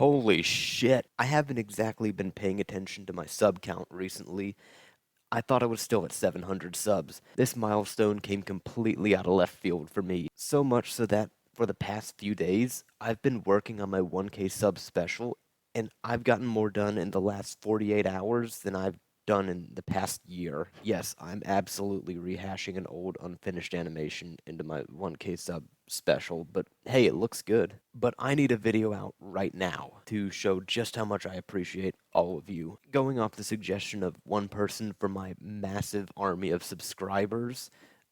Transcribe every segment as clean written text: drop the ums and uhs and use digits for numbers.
Holy shit, I haven't exactly been paying attention to my sub count recently. I thought I was still at 700 subs. This milestone came completely out of left field for me. So much so that for the past few days, I've been working on my 1K sub special, and I've gotten more done in the last 48 hours than I've done in the past year. Yes, I'm absolutely rehashing an old unfinished animation into my 1K sub special, but hey, it looks good. But I need a video out right now to show just how much I appreciate all of you. Going off the suggestion of one person for my massive army of subscribers,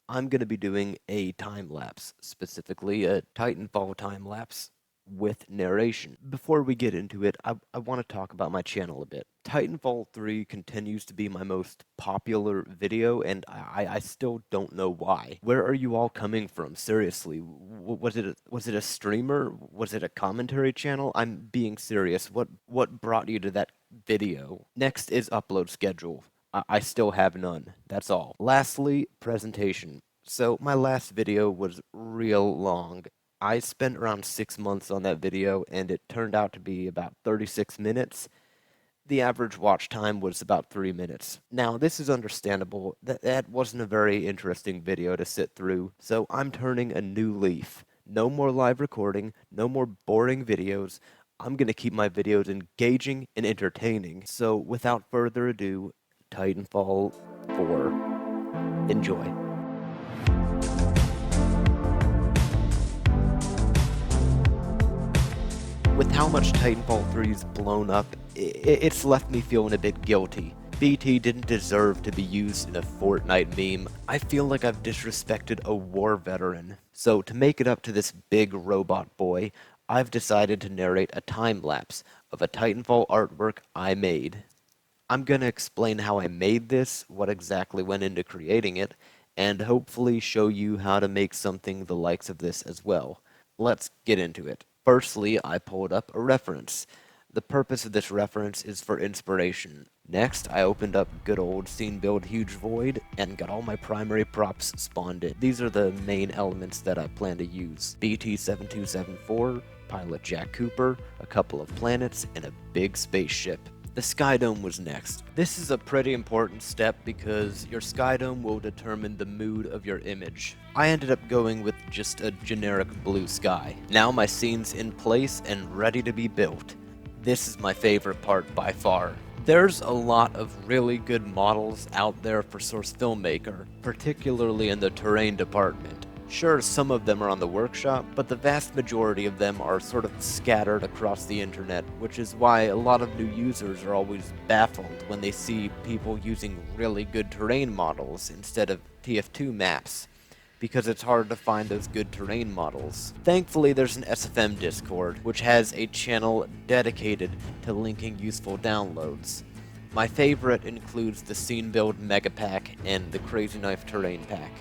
I'm going to be doing a time lapse, specifically a Titanfall time lapse with narration. Before we get into it, I want to talk about my channel a bit. Titanfall 3 continues to be my most popular video, and I still don't know why. Where are you all coming from? Seriously, was it a streamer? Was it a commentary channel? I'm being serious. What brought you to that video? Next is upload schedule. I still have none. That's all. Lastly, presentation. So my last video was real long. I spent around 6 months on that video, and it turned out to be about 36 minutes. The average watch time was about 3 minutes. Now, this is understandable. That wasn't a very interesting video to sit through, so I'm turning a new leaf. No more live recording, no more boring videos. I'm going to keep my videos engaging and entertaining. So, without further ado, Titanfall 4. Enjoy. With how much Titanfall 3's blown up, it's left me feeling a bit guilty. BT didn't deserve to be used in a Fortnite meme. I feel like I've disrespected a war veteran. So to make it up to this big robot boy, I've decided to narrate a time lapse of a Titanfall artwork I made. I'm gonna explain how I made this, what exactly went into creating it, and hopefully show you how to make something the likes of this as well. Let's get into it. Firstly, I pulled up a reference. The purpose of this reference is for inspiration. Next, I opened up good old scene build huge void and got all my primary props spawned in. These are the main elements that I plan to use. BT-7274, pilot Jack Cooper, a couple of planets, and a big spaceship. The Skydome was next. This is a pretty important step because your Skydome will determine the mood of your image. I ended up going with just a generic blue sky. Now my scene's in place and ready to be built. This is my favorite part by far. There's a lot of really good models out there for Source Filmmaker, particularly in the terrain department. Sure, some of them are on the workshop, but the vast majority of them are sort of scattered across the internet, which is why a lot of new users are always baffled when they see people using really good terrain models instead of TF2 maps, because it's hard to find those good terrain models. Thankfully, there's an SFM Discord, which has a channel dedicated to linking useful downloads. My favorite includes the Scene Build Mega Pack and the Crazy Knife Terrain Pack.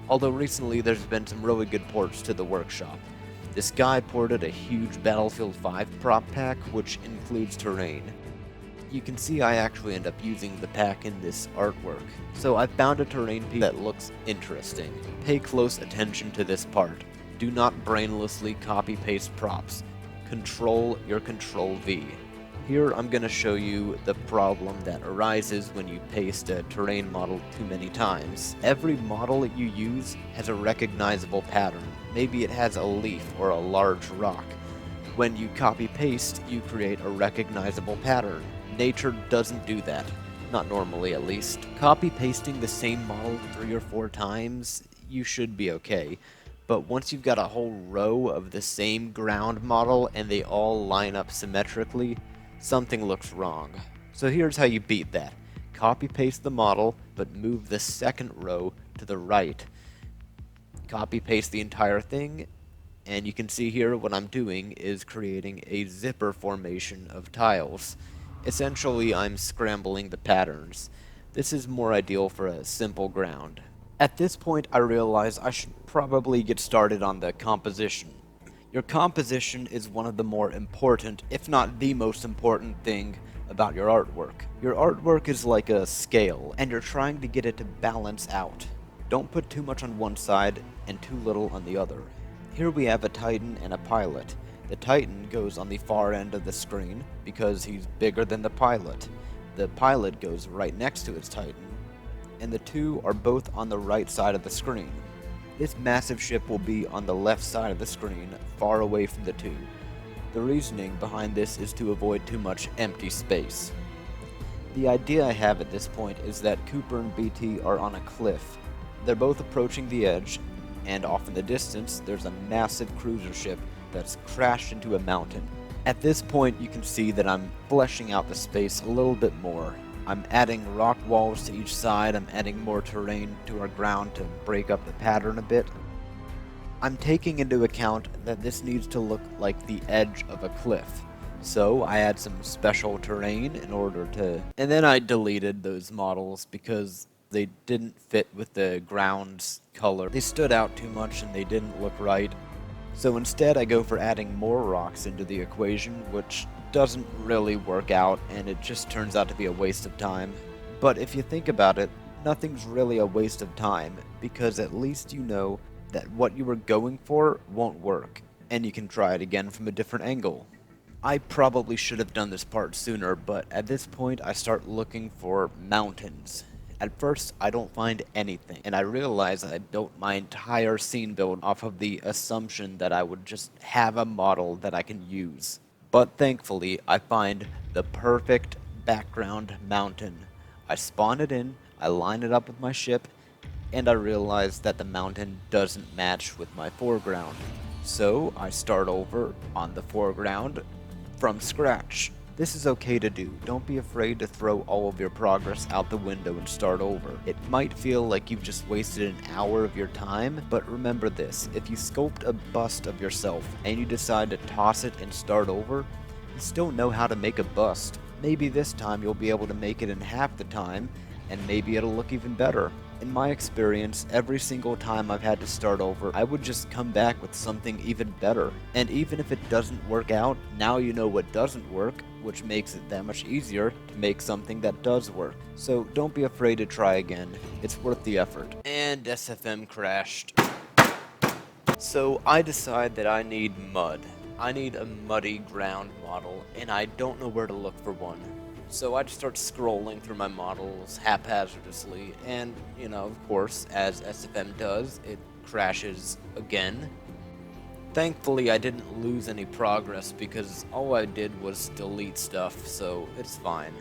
Although recently there's been some really good ports to the workshop. This guy ported a huge Battlefield 5 prop pack, which includes terrain. You can see I actually end up using the pack in this artwork. So I found a terrain piece that looks interesting. Pay close attention to this part. Do not brainlessly copy-paste props. Control your Control-V. Here I'm going to show you the problem that arises when you paste a terrain model too many times. Every model that you use has a recognizable pattern. Maybe it has a leaf or a large rock. When you copy-paste, you create a recognizable pattern. Nature doesn't do that. Not normally, at least. Copy-pasting the same model 3 or 4 times, you should be okay. But once you've got a whole row of the same ground model and they all line up symmetrically, something looks wrong. So here's how you beat that. Copy-paste the model, but move the second row to the right. Copy-paste the entire thing, and you can see here what I'm doing is creating a zipper formation of tiles. Essentially, I'm scrambling the patterns. This is more ideal for a simple ground. At this point, I realize I should probably get started on the composition. Your composition is one of the more important, if not the most important thing about your artwork. Your artwork is like a scale, and you're trying to get it to balance out. Don't put too much on one side and too little on the other. Here we have a Titan and a pilot. The Titan goes on the far end of the screen because he's bigger than the pilot. The pilot goes right next to its Titan, and the two are both on the right side of the screen. This massive ship will be on the left side of the screen, far away from the two. The reasoning behind this is to avoid too much empty space. The idea I have at this point is that Cooper and BT are on a cliff. They're both approaching the edge, and off in the distance, there's a massive cruiser ship that's crashed into a mountain. At this point, you can see that I'm fleshing out the space a little bit more. I'm adding rock walls to each side, I'm adding more terrain to our ground to break up the pattern a bit. I'm taking into account that this needs to look like the edge of a cliff. So I add some special terrain in order to... And then I deleted those models because they didn't fit with the ground's color. They stood out too much and they didn't look right. So instead I go for adding more rocks into the equation, which doesn't really work out and it just turns out to be a waste of time. But if you think about it, nothing's really a waste of time, because at least you know that what you were going for won't work, and you can try it again from a different angle. I probably should have done this part sooner, but at this point I start looking for mountains. At first, I don't find anything, and I realize I built my entire scene build off of the assumption that I would just have a model that I can use. But thankfully, I find the perfect background mountain. I spawn it in, I line it up with my ship, and I realize that the mountain doesn't match with my foreground. So I start over on the foreground from scratch. This is okay to do. Don't be afraid to throw all of your progress out the window and start over. It might feel like you've just wasted an hour of your time, but remember this: if you sculpt a bust of yourself and you decide to toss it and start over, you still know how to make a bust. Maybe this time you'll be able to make it in half the time, and maybe it'll look even better. In my experience, every single time I've had to start over, I would just come back with something even better. And even if it doesn't work out, now you know what doesn't work, which makes it that much easier to make something that does work. So don't be afraid to try again. It's worth the effort. And SFM crashed. So I decide that I need mud. I need a muddy ground model, and I don't know where to look for one. So I just start scrolling through my models haphazardly, and, of course, as SFM does, it crashes again. Thankfully, I didn't lose any progress because all I did was delete stuff, so it's fine.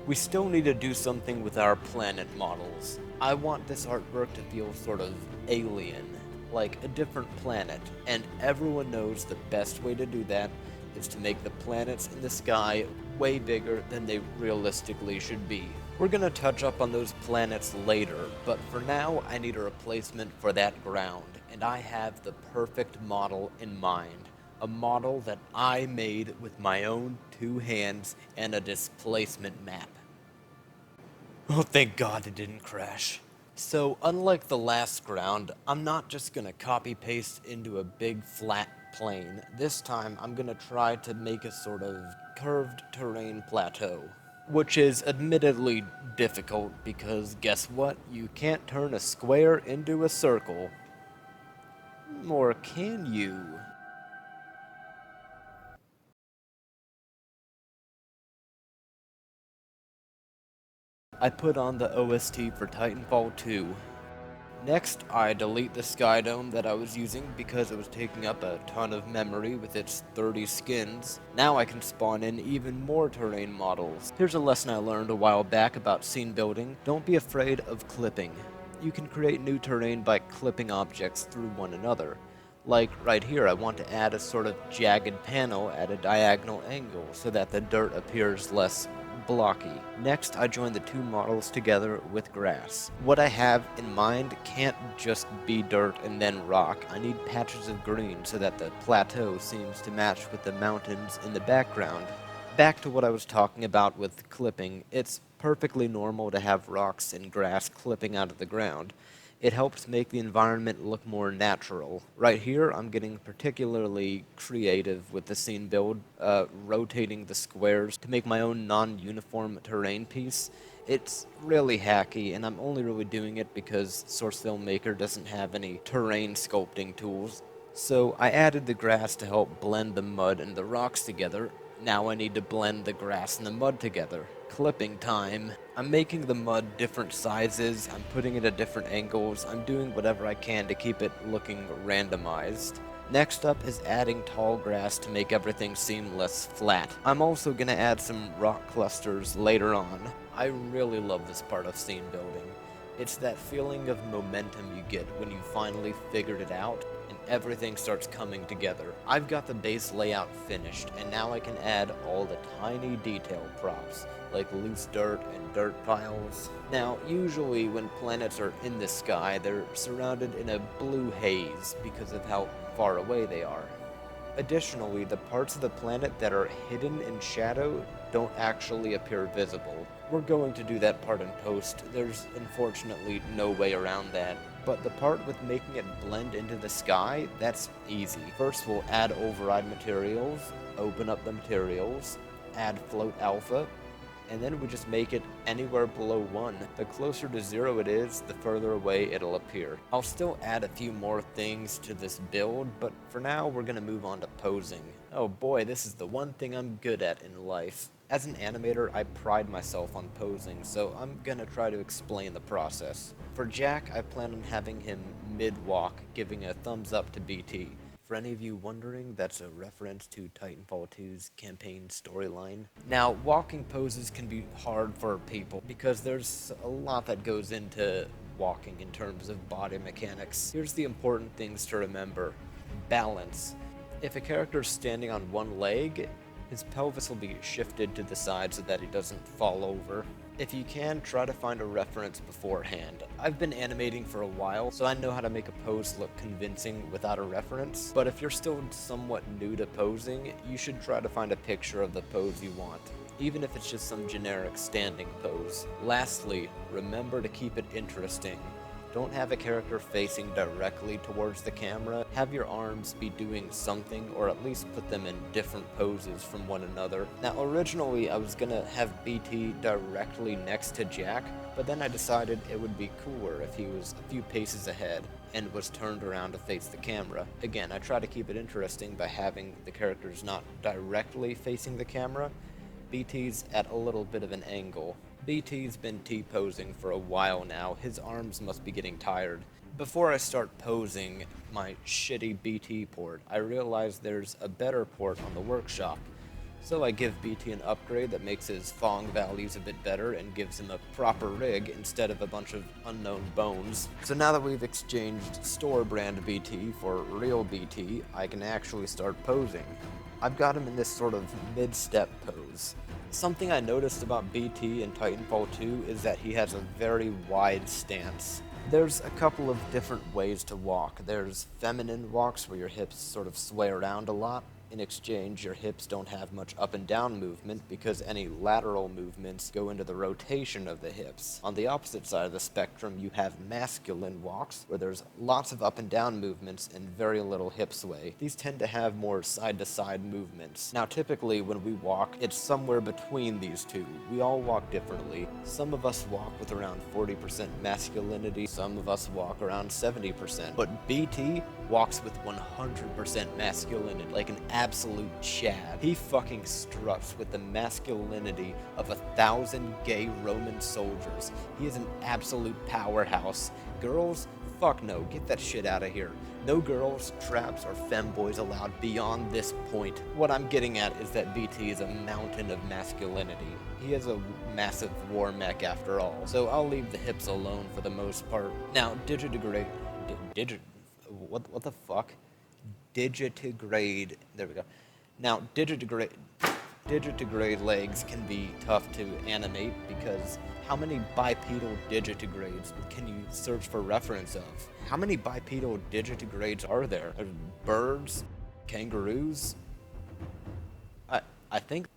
We still need to do something with our planet models. I want this artwork to feel sort of alien, like a different planet, and everyone knows the best way to do that is to make the planets in the sky way bigger than they realistically should be. We're gonna touch up on those planets later, but for now I need a replacement for that ground, and I have the perfect model in mind. A model that I made with my own 2 hands and a displacement map. Oh, thank God it didn't crash. So, unlike the last ground, I'm not just gonna copy-paste into a big flat plane. This time, I'm gonna try to make a sort of curved terrain plateau. Which is admittedly difficult because guess what? You can't turn a square into a circle. Or can you? I put on the OST for Titanfall 2. Next, I delete the Sky Dome that I was using because it was taking up a ton of memory with its 30 skins. Now I can spawn in even more terrain models. Here's a lesson I learned a while back about scene building. Don't be afraid of clipping. You can create new terrain by clipping objects through one another. Like right here, I want to add a sort of jagged panel at a diagonal angle so that the dirt appears less blocky. Next, I join the 2 models together with grass. What I have in mind can't just be dirt and then rock. I need patches of green so that the plateau seems to match with the mountains in the background. Back to what I was talking about with clipping, it's perfectly normal to have rocks and grass clipping out of the ground. It helps make the environment look more natural. Right here, I'm getting particularly creative with the scene build, rotating the squares to make my own non-uniform terrain piece. It's really hacky, and I'm only really doing it because Source Filmmaker doesn't have any terrain sculpting tools. So I added the grass to help blend the mud and the rocks together. Now I need to blend the grass and the mud together. Clipping time. I'm making the mud different sizes, I'm putting it at different angles, I'm doing whatever I can to keep it looking randomized. Next up is adding tall grass to make everything seem less flat. I'm also going to add some rock clusters later on. I really love this part of scene building. It's that feeling of momentum you get when you finally figured it out and everything starts coming together. I've got the base layout finished, and now I can add all the tiny detail props, like loose dirt and dirt piles. Now, usually when planets are in the sky, they're surrounded in a blue haze because of how far away they are. Additionally, the parts of the planet that are hidden in shadow don't actually appear visible. We're going to do that part in post. There's unfortunately no way around that. But the part with making it blend into the sky, that's easy. First we'll add override materials, open up the materials, add float alpha, and then we just make it anywhere below 1. The closer to 0 it is, the further away it'll appear. I'll still add a few more things to this build, but for now we're gonna move on to posing. Oh boy, this is the one thing I'm good at in life. As an animator, I pride myself on posing, so I'm gonna try to explain the process. For Jack, I plan on having him mid-walk, giving a thumbs up to BT. For any of you wondering, that's a reference to Titanfall 2's campaign storyline. Now, walking poses can be hard for people because there's a lot that goes into walking in terms of body mechanics. Here's the important things to remember. Balance. If a character is standing on one leg, his pelvis will be shifted to the side so that he doesn't fall over. If you can, try to find a reference beforehand. I've been animating for a while, so I know how to make a pose look convincing without a reference, but if you're still somewhat new to posing, you should try to find a picture of the pose you want, even if it's just some generic standing pose. Lastly, remember to keep it interesting. Don't have a character facing directly towards the camera. Have your arms be doing something, or at least put them in different poses from one another. Now, originally I was gonna have BT directly next to Jack, but then I decided it would be cooler if he was a few paces ahead and was turned around to face the camera. Again, I try to keep it interesting by having the characters not directly facing the camera. BT's at a little bit of an angle. BT's been T-posing for a while now, his arms must be getting tired. Before I start posing my shitty BT port, I realize there's a better port on the workshop. So I give BT an upgrade that makes his Fong values a bit better and gives him a proper rig instead of a bunch of unknown bones. So now that we've exchanged store brand BT for real BT, I can actually start posing. I've got him in this sort of mid-step pose. Something I noticed about BT in Titanfall 2 is that he has a very wide stance. There's a couple of different ways to walk. There's feminine walks where your hips sort of sway around a lot. In exchange, your hips don't have much up and down movement because any lateral movements go into the rotation of the hips. On the opposite side of the spectrum, you have masculine walks where there's lots of up and down movements and very little hip sway. These tend to have more side-to-side movements. Now, typically when we walk, it's somewhere between these two. We all walk differently. Some of us walk with around 40% masculinity, some of us walk around 70%. But BT walks with 100% masculinity, like an absolute Chad. He fucking struts with the masculinity of 1,000 gay Roman soldiers. He is an absolute powerhouse. Girls? Fuck no, get that shit out of here. No girls, traps, or femboys allowed beyond this point. What I'm getting at is that BT is a mountain of masculinity. He is a massive war mech after all, so I'll leave the hips alone for the most part. Now, what the fuck? Digitigrade. There we go. Now, digitigrade legs can be tough to animate because how many bipedal digitigrades can you search for reference of? How many bipedal digitigrades are there? Birds? Kangaroos? I think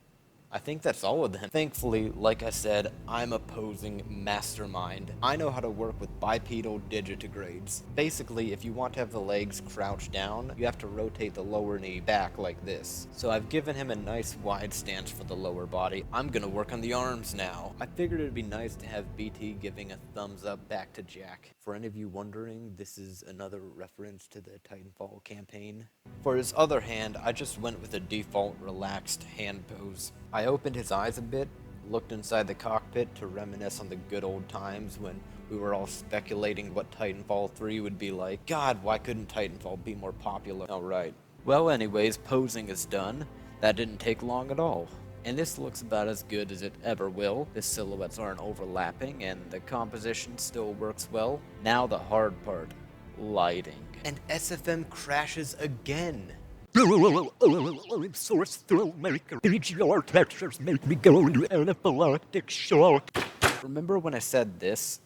I think that's all of them. Thankfully, like I said, I'm a posing mastermind. I know how to work with bipedal digitigrades. Basically, if you want to have the legs crouched down, you have to rotate the lower knee back like this. So I've given him a nice wide stance for the lower body. I'm gonna work on the arms now. I figured it'd be nice to have BT giving a thumbs up back to Jack. For any of you wondering, this is another reference to the Titanfall campaign. For his other hand, I just went with a default relaxed hand pose. I opened his eyes a bit, looked inside the cockpit to reminisce on the good old times when we were all speculating what Titanfall 3 would be like. God, why couldn't Titanfall be more popular? Alright. Well, anyways, posing is done. That didn't take long at all. And this looks about as good as it ever will. The silhouettes aren't overlapping and the composition still works well. Now the hard part, lighting. And SFM crashes again. Source filmmaker, DGR textures make me go into anaphylactic shock. Remember when I said this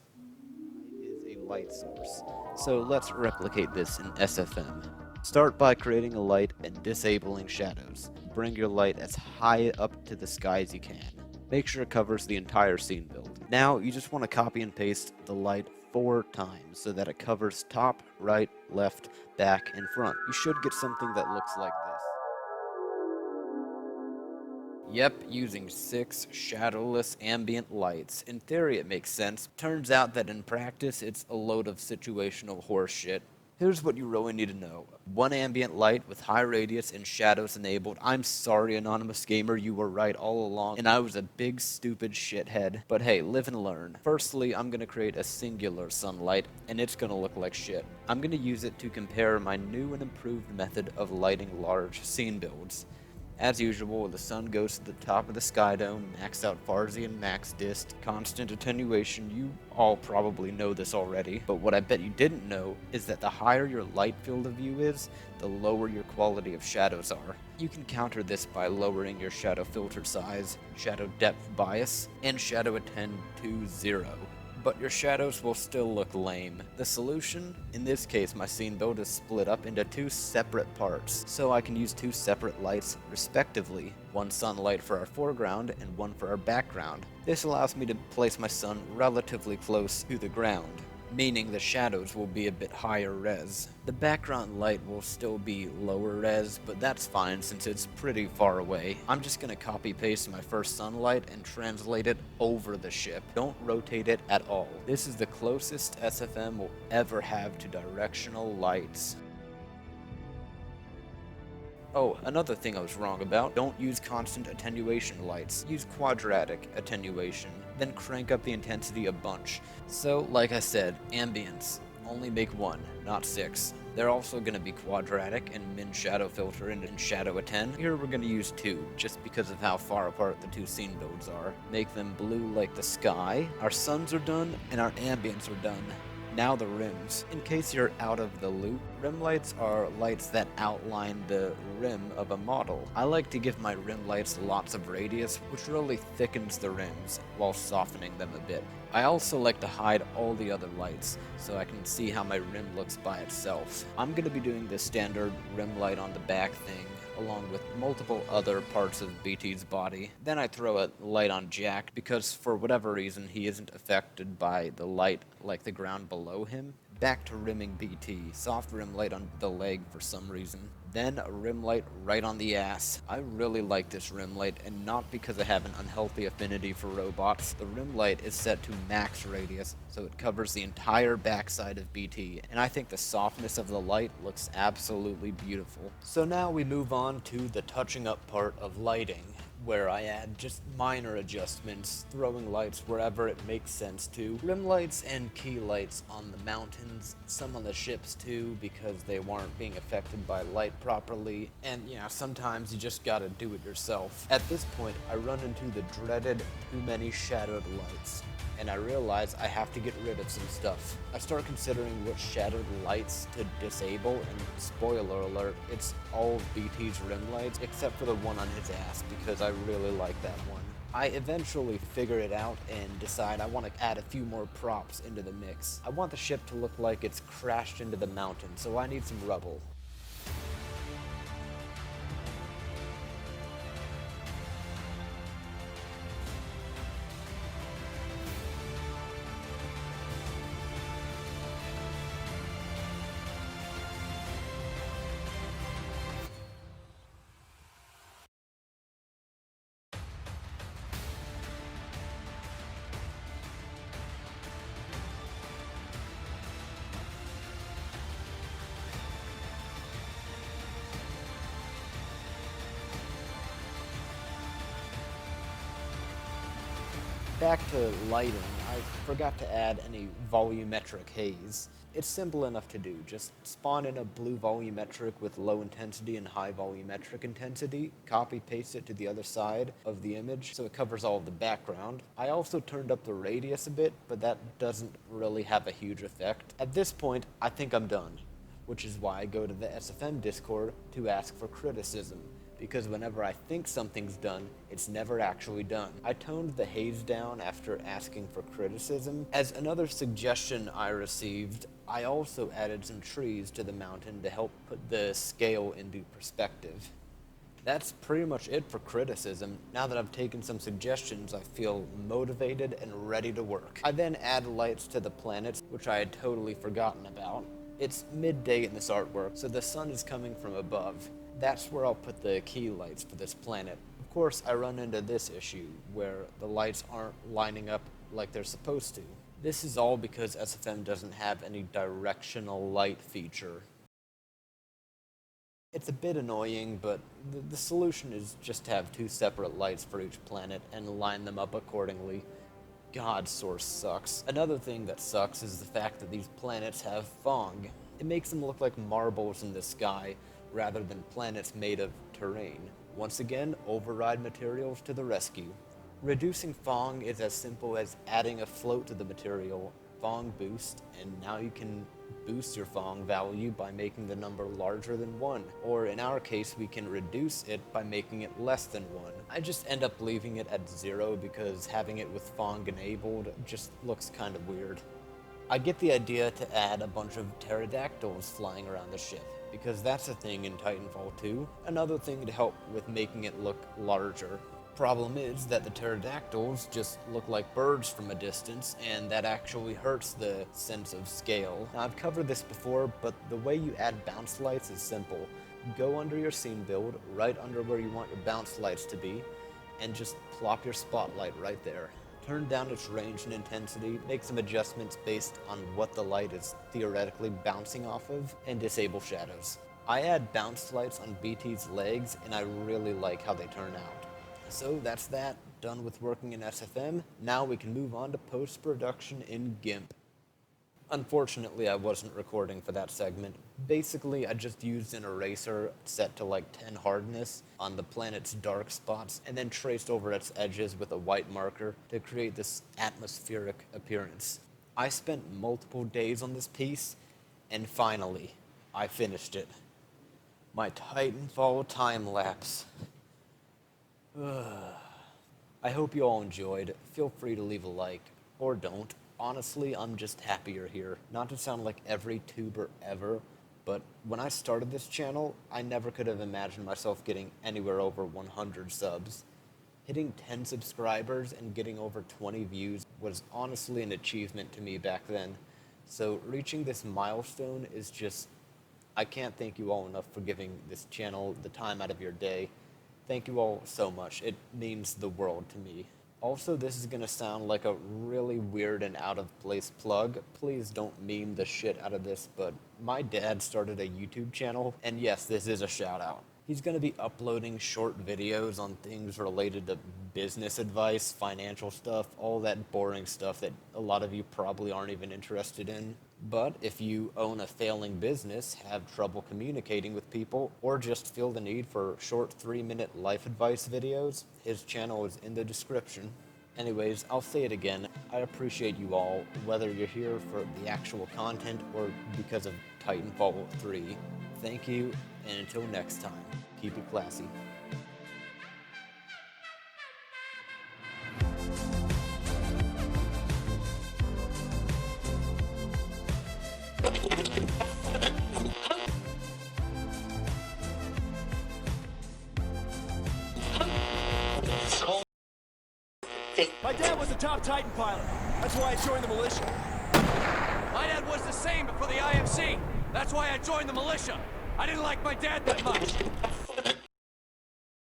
is a light source? So let's replicate this in SFM. Start by creating a light and disabling shadows. Bring your light as high up to the sky as you can. Make sure it covers the entire scene build. Now you just want to copy and paste the light 4 times so that it covers top, right, left, back, and front. You should get something that looks like this. Yep, using 6 shadowless ambient lights. In theory it makes sense. Turns out that in practice it's a load of situational horseshit. Here's what you really need to know. 1 ambient light with high radius and shadows enabled. I'm sorry, Anonymous Gamer, you were right all along, and I was a big stupid shithead. But hey, live and learn. Firstly, I'm gonna create a singular sunlight, and it's gonna look like shit. I'm gonna use it to compare my new and improved method of lighting large scene builds. As usual, the sun goes to the top of the sky dome, maxed out Farsian max dist, constant attenuation. You all probably know this already, but what I bet you didn't know is that the higher your light field of view is, the lower your quality of shadows are. You can counter this by lowering your shadow filter size, shadow depth bias, and shadow attend to 0. But your shadows will still look lame. The solution? In this case, my scene build is split up into 2 separate parts, so I can use 2 separate lights, respectively. 1 sunlight for our foreground and 1 for our background. This allows me to place my sun relatively close to the ground, meaning the shadows will be a bit higher res. The background light will still be lower res, but that's fine since it's pretty far away. I'm just gonna copy paste my first sunlight and translate it over the ship. Don't rotate it at all. This is the closest SFM will ever have to directional lights. Oh, another thing I was wrong about, don't use constant attenuation lights, use quadratic attenuation, then crank up the intensity a bunch. So, like I said, ambience, only make 1, not 6. They're also going to be quadratic and min shadow filter and shadow attend. Here we're going to use 2, just because of how far apart the 2 scene builds are. Make them blue like the sky, our suns are done, and our ambients are done. Now the rims. In case you're out of the loop, rim lights are lights that outline the rim of a model. I like to give my rim lights lots of radius, which really thickens the rims while softening them a bit. I also like to hide all the other lights, so I can see how my rim looks by itself. I'm going to be doing the standard rim light on the back thing, along with multiple other parts of BT's body. Then I throw a light on Jack, because for whatever reason he isn't affected by the light like the ground below him. Back to rimming BT, soft rim light on the leg for some reason. Then a rim light right on the ass. I really like this rim light, and not because I have an unhealthy affinity for robots. The rim light is set to max radius, so it covers the entire backside of BT, and I think the softness of the light looks absolutely beautiful. So now we move on to the touching up part of lighting, where I add just minor adjustments, throwing lights wherever it makes sense to. Rim lights and key lights on the mountains, some on the ships too, because they weren't being affected by light properly, and sometimes you just gotta do it yourself. At this point, I run into the dreaded too many shadowed lights, and I realize I have to get rid of some stuff. I start considering what shadowed lights to disable, and spoiler alert, it's all of BT's rim lights except for the one on his ass, because I really like that one. I eventually figure it out and decide I want to add a few more props into the mix. I want the ship to look like it's crashed into the mountain, so I need some rubble. back to lighting, I forgot to add any volumetric haze. It's simple enough to do. Just spawn in a blue volumetric with low intensity and high volumetric intensity, copy paste it to the other side of the image so it covers all of the background. I also turned up the radius a bit, but that doesn't really have a huge effect. At this point, I think I'm done, which is why I go to the SFM Discord to ask for criticism. Because whenever I think something's done, it's never actually done. I toned the haze down after asking for criticism. As another suggestion I received, I also added some trees to the mountain to help put the scale into perspective. That's pretty much it for criticism. Now that I've taken some suggestions, I feel motivated and ready to work. I then add lights to the planets, which I had totally forgotten about. It's midday in this artwork, so the sun is coming from above. That's where I'll put the key lights for this planet. Of course, I run into this issue, where the lights aren't lining up like they're supposed to. This is all because SFM doesn't have any directional light feature. It's a bit annoying, but the solution is just to have 2 separate lights for each planet and line them up accordingly. God, Source sucks. Another thing that sucks is the fact that these planets have fog. It makes them look like marbles in the sky, rather than planets made of terrain. Once again, override materials to the rescue. Reducing fog is as simple as adding a float to the material, fog boost, and now you can boost your fog value by making the number larger than 1, or in our case we can reduce it by making it less than 1. I just end up leaving it at 0 because having it with fog enabled just looks kind of weird. I get the idea to add a bunch of pterodactyls flying around the ship, because that's a thing in Titanfall 2, another thing to help with making it look larger. Problem is that the pterodactyls just look like birds from a distance, and that actually hurts the sense of scale. Now, I've covered this before, but the way you add bounce lights is simple. Go under your scene build, right under where you want your bounce lights to be, and just plop your spotlight right there. Turn down its range and intensity, make some adjustments based on what the light is theoretically bouncing off of, and disable shadows. I add bounce lights on BT's legs, and I really like how they turn out. So that's that, done with working in SFM. Now we can move on to post-production in GIMP. Unfortunately, I wasn't recording for that segment. Basically, I just used an eraser set to like 10 hardness on the planet's dark spots, and then traced over its edges with a white marker to create this atmospheric appearance. I spent multiple days on this piece, and finally, I finished it. My Titanfall Timelapse. I hope you all enjoyed. Feel free to leave a like, or don't. Honestly, I'm just happy you're here. Not to sound like every tuber ever, but when I started this channel, I never could have imagined myself getting anywhere over 100 subs. Hitting 10 subscribers and getting over 20 views was honestly an achievement to me back then. So reaching this milestone is just... I can't thank you all enough for giving this channel the time out of your day. Thank you all so much. It means the world to me. Also, this is gonna sound like a really weird and out of place plug. Please don't meme the shit out of this, but my dad started a YouTube channel, and yes, this is a shout out. He's gonna be uploading short videos on things related to business advice, financial stuff, all that boring stuff that a lot of you probably aren't even interested in. But if you own a failing business, have trouble communicating with people, or just feel the need for short 3-minute life advice videos, his channel is in the description. Anyways, I'll say it again, I appreciate you all, whether you're here for the actual content or because of Titanfall 3. Thank you, and until next time, keep it classy. My dad was a top Titan pilot. That's why I joined the militia. My dad was the same before the IMC. That's why I joined the militia. I didn't like my dad that much.